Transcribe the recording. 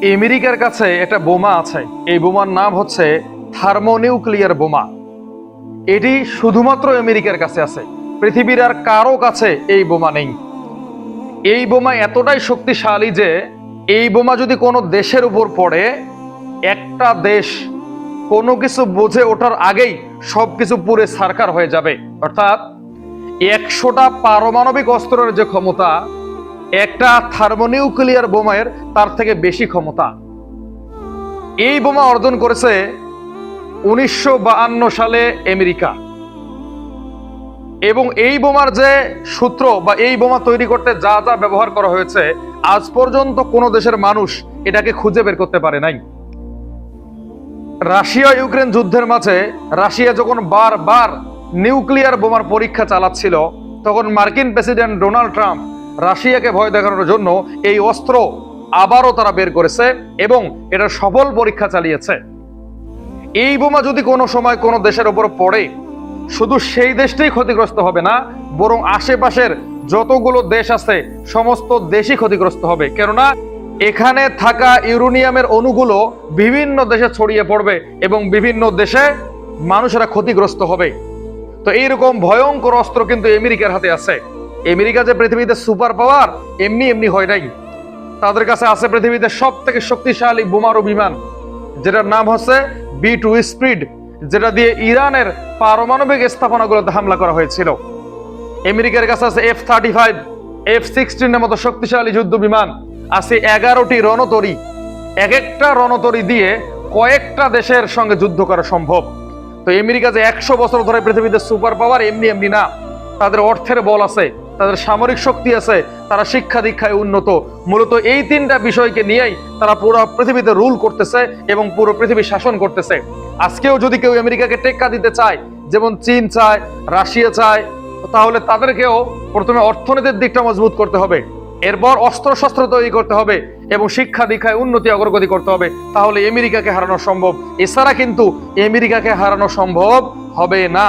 আমেরিকার কাছে একটা বোমা আছে। এই বোমার নাম হচ্ছে থার্মোনিউক্লিয়ার বোমা। এটি শুধুমাত্র আমেরিকার কাছে আছে, পৃথিবীর আর কারো কাছে এই বোমা নেই। এই বোমা এতটাই শক্তিশালী যে এই বোমা যদি কোনো দেশের উপর পড়ে, একটা দেশ কোনো কিছু বুঝে ওঠার আগেই সবকিছু পুড়ে ছারখার হয়ে যাবে। অর্থাৎ 100টা পারমাণবিক অস্ত্রের যে ক্ষমতা, একটা থার্মোনিউক্লিয়ার বোমায়ের তার থেকে বেশি ক্ষমতা। এই বোমা অর্জন করেছে 1952 সালে আমেরিকা। এবং এই বোমার যে সূত্র বা এই বোমা তৈরি করতে যা যা ব্যবহার করা হয়েছে, আজ পর্যন্ত কোনো দেশের মানুষ এটাকে খুঁজে বের করতে পারে নাই। রাশিয়া ইউক্রেন যুদ্ধের মাঝে রাশিয়া যখন বারবার নিউক্লিয়ার বোমার পরীক্ষা চালাচ্ছিল, তখন মার্কিন প্রেসিডেন্ট ডোনাল্ড ট্রাম্প রাশিয়াকে ভয় দেখানোর জন্য এই অস্ত্র আবারও তারা বের করেছে এবং এটা সফল পরীক্ষা চালিয়েছে। এই বোমা যদি কোনো সময় কোনো দেশের উপর পড়ে, শুধু সেই দেশটাই ক্ষতিগ্রস্ত হবে না, বরং আশেপাশের যতগুলো দেশ আছে সমস্ত দেশই ক্ষতিগ্রস্ত হবে। কেননা এখানে থাকা ইউরেনিয়ামের অণুগুলো বিভিন্ন দেশে ছড়িয়ে পড়বে এবং বিভিন্ন দেশে মানুষেরা ক্ষতিগ্রস্ত হবে। তো এইরকম ভয়ঙ্কর অস্ত্র কিন্তু আমেরিকার হাতে আছে। আমেরিকা যে পৃথিবীতে সুপার পাওয়ার এমনি এমনি হয় নাই। তাদের কাছে আছে পৃথিবীতে সব থেকে শক্তিশালী বোমারু বিমান, যেটার নাম হচ্ছে B2 স্পিড, যেটা দিয়ে ইরানের পারমাণবিক স্থাপনাগুলোতে হামলা করা হয়েছিল। আমেরিকার কাছে আছে F-35, F-16 এর মতো শক্তিশালী যুদ্ধ বিমান, আছে 11টি রণতরী। এক একটা রণতরী দিয়ে কয়েকটা দেশের সঙ্গে যুদ্ধ করা সম্ভব। তো আমেরিকা যে 100 বছর ধরে পৃথিবীতে সুপার পাওয়ার, এমনি এমনি না। তাদের অর্থের বল আছে, তাদের সামরিক শক্তি আছে, তারা শিক্ষা দীক্ষায় উন্নত। মূলত এই তিনটা বিষয়কে নিয়েই তারা পুরো পৃথিবীতে রুল করতেছে এবং পুরো পৃথিবী শাসন করতেছে। আজকেও যদি কেউ আমেরিকাকে টেক্কা দিতে চায়, যেমন চীন চায়, রাশিয়া চায়, তাহলে তাদেরকেও প্রথমে অর্থনীতির দিকটা মজবুত করতে হবে, এরপর অস্ত্র শস্ত্র তৈরি করতে হবে এবং শিক্ষা দীক্ষায় উন্নতি অগ্রগতি করতে হবে। তাহলে আমেরিকাকে হারানো সম্ভব। এছাড়া কিন্তু আমেরিকাকে হারানো সম্ভব হবে না।